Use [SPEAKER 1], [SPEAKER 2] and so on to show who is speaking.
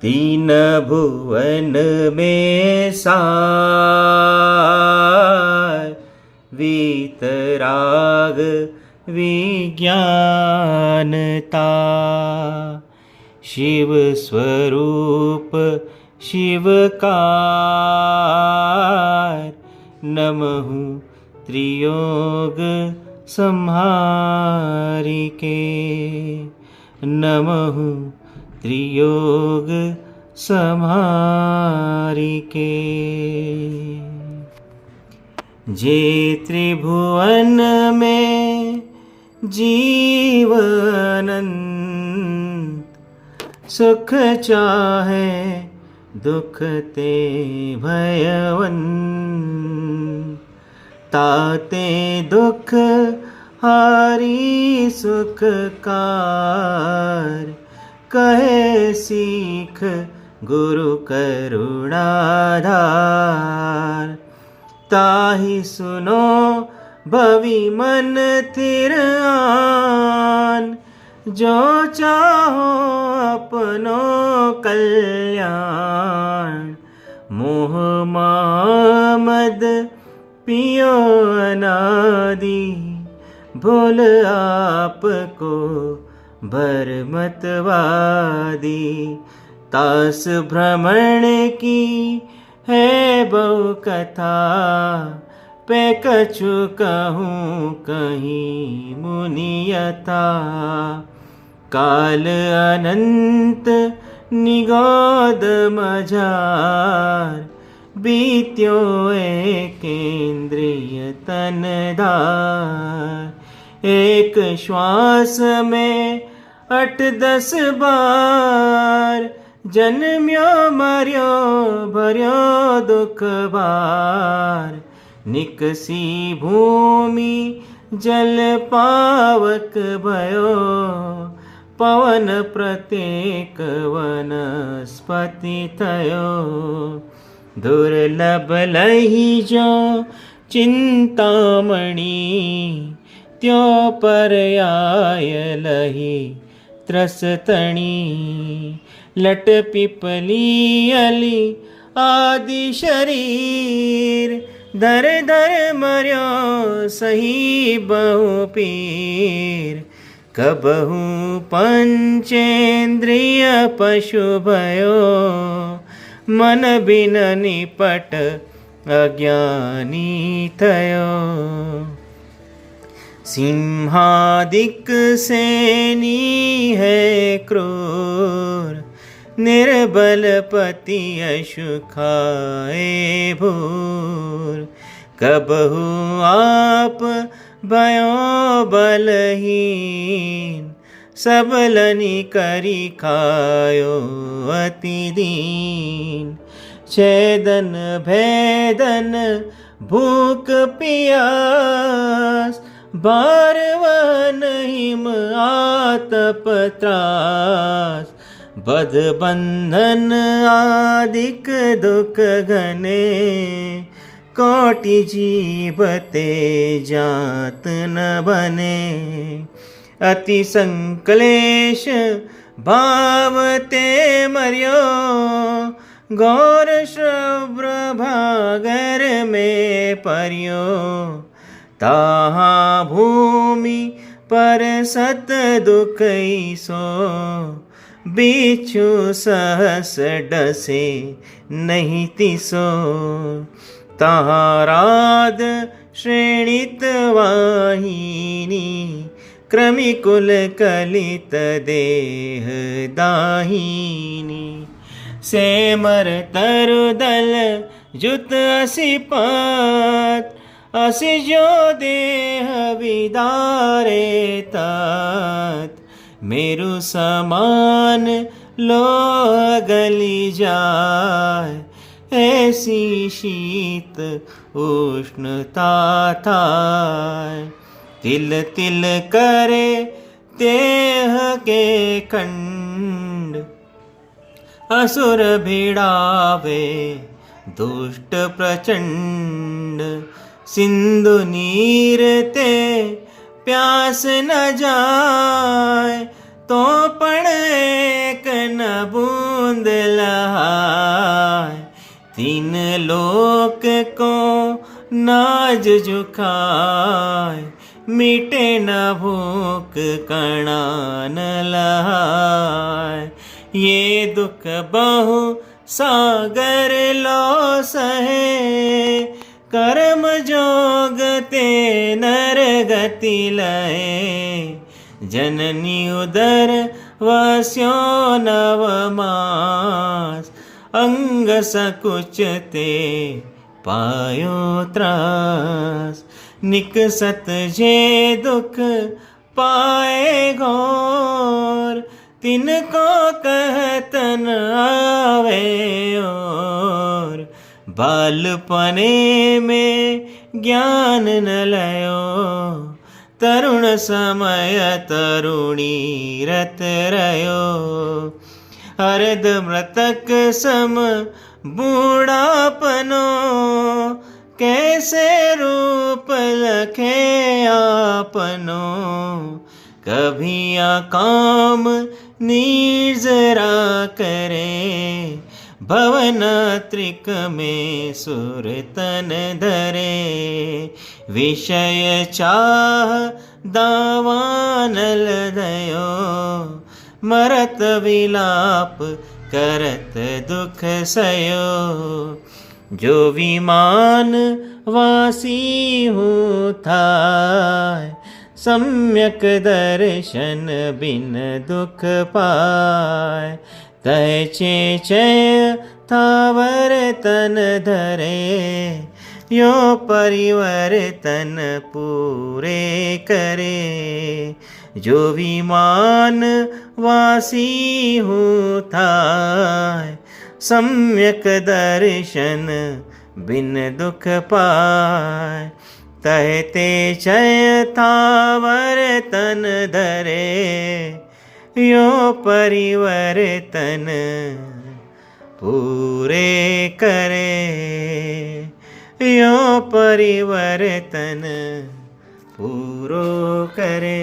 [SPEAKER 1] तीन भुवन में सार, वीतराग विज्ञानता। शिव स्वरूप शिवकार, नमः त्रियोग संहारिके। नमः त्रियोग संहारिके। जे त्रिभुवन में जीवनंत, सुख चाहे दुख ते भयवंत। ताते दुख हारी सुखकार, कहे सीख गुरु करुणाधार। ताहि सुनो भवि मन थिर आन, जो चाहो अपनो कल्याण। मोह मामद पियो अनादि, भूल आपको भरमतवादी। तास भ्रमण की है बहु कथा, पे कछु कहूँ कहीं मुनियथा। काल अनंत निगोद मझार, बीत्यो एकेंद्रिय तनधार। एक श्वास में 8-10 बार, जन्म्यो मर्यो भर्यो दुख भार। निकसी भूमि जल पावक भयो, पवन प्रत्येक वनस्पति थयो। दुर्लभ लही जो चिंतामणि, त्यो पर्याय लही त्रसतणी। लट पिपली अली आदि शरीर, धर धर मर्यो सही बहु पीर। कबहु पंचेन्द्रिय पशु भयो, मन बिन निपट अज्ञानी थयो। सिंहादिक सेनी है क्रूर, निर्बल पति अशु खाए भूर। कबहु आप भयो बलहीन, सबलनि करी खायो अति दीन। छेदन भेदन भूख पियास, बारवन हिम आतप त्रास। बध बंधन आदिक दुख घने, कोटि जीवते जात न बने। अति संक्लेश भावते मर्यो, घोर शुभ्र भागर में पर्यो। ताहा भूमि पर सत दुख सो, बिच्छू सहस डसे नहीं तिसो। तहाँ राध श्रेणित वाहिनी, क्रमिकुल कलित देह दाहिनी। सेमर तरुदल जुत असिपात, असि जो देह विदारे तात। मेरु समान लोह गली जाय, ऐसी शीत उष्णता थाय। तिल तिल करे देह के खंड, असुर भिड़ावे दुष्ट प्रचंड। सिंधु नीर ते प्यास न जाय, तो पण एक न बूंद आनंद लहाय। तीन लोक को नाज झुकाय, मिटे न भूख कणा न लहाय। ये दुख बहु सागर लो सहे, कर्म जोग ते नर गति लहे। जननी उदर वस्यो नव मास, अंग सकुचते पायो त्रास। निकसत जे दुख पाए घोर, तिनको कहत न आवे और। बालपने में ज्ञान न लयो, तरुण समय तरुणी रत रयो। अर्ध मृतक सम बूढ़ापनो, कैसे रूप लखे आपनो। कभी काम निर्जरा करे, भवन त्रिक में सुरतन धरे। विषय चाह दावानल दयो, मरत विलाप करत दुख सयो। जो विमान वासी हूँ थाय, सम्यक दर्शन बिन दुख पाय। तय चेचय थावर तन धरे, यो परिवर्तन पूरे करे। जो विमान वासी हूँ थाय, सम्यक दर्शन बिन दुख पाय। तहते चय थावर तन धरे, यो परिवर्तन पूरे करे। यो परिवर्तन पूरो करे।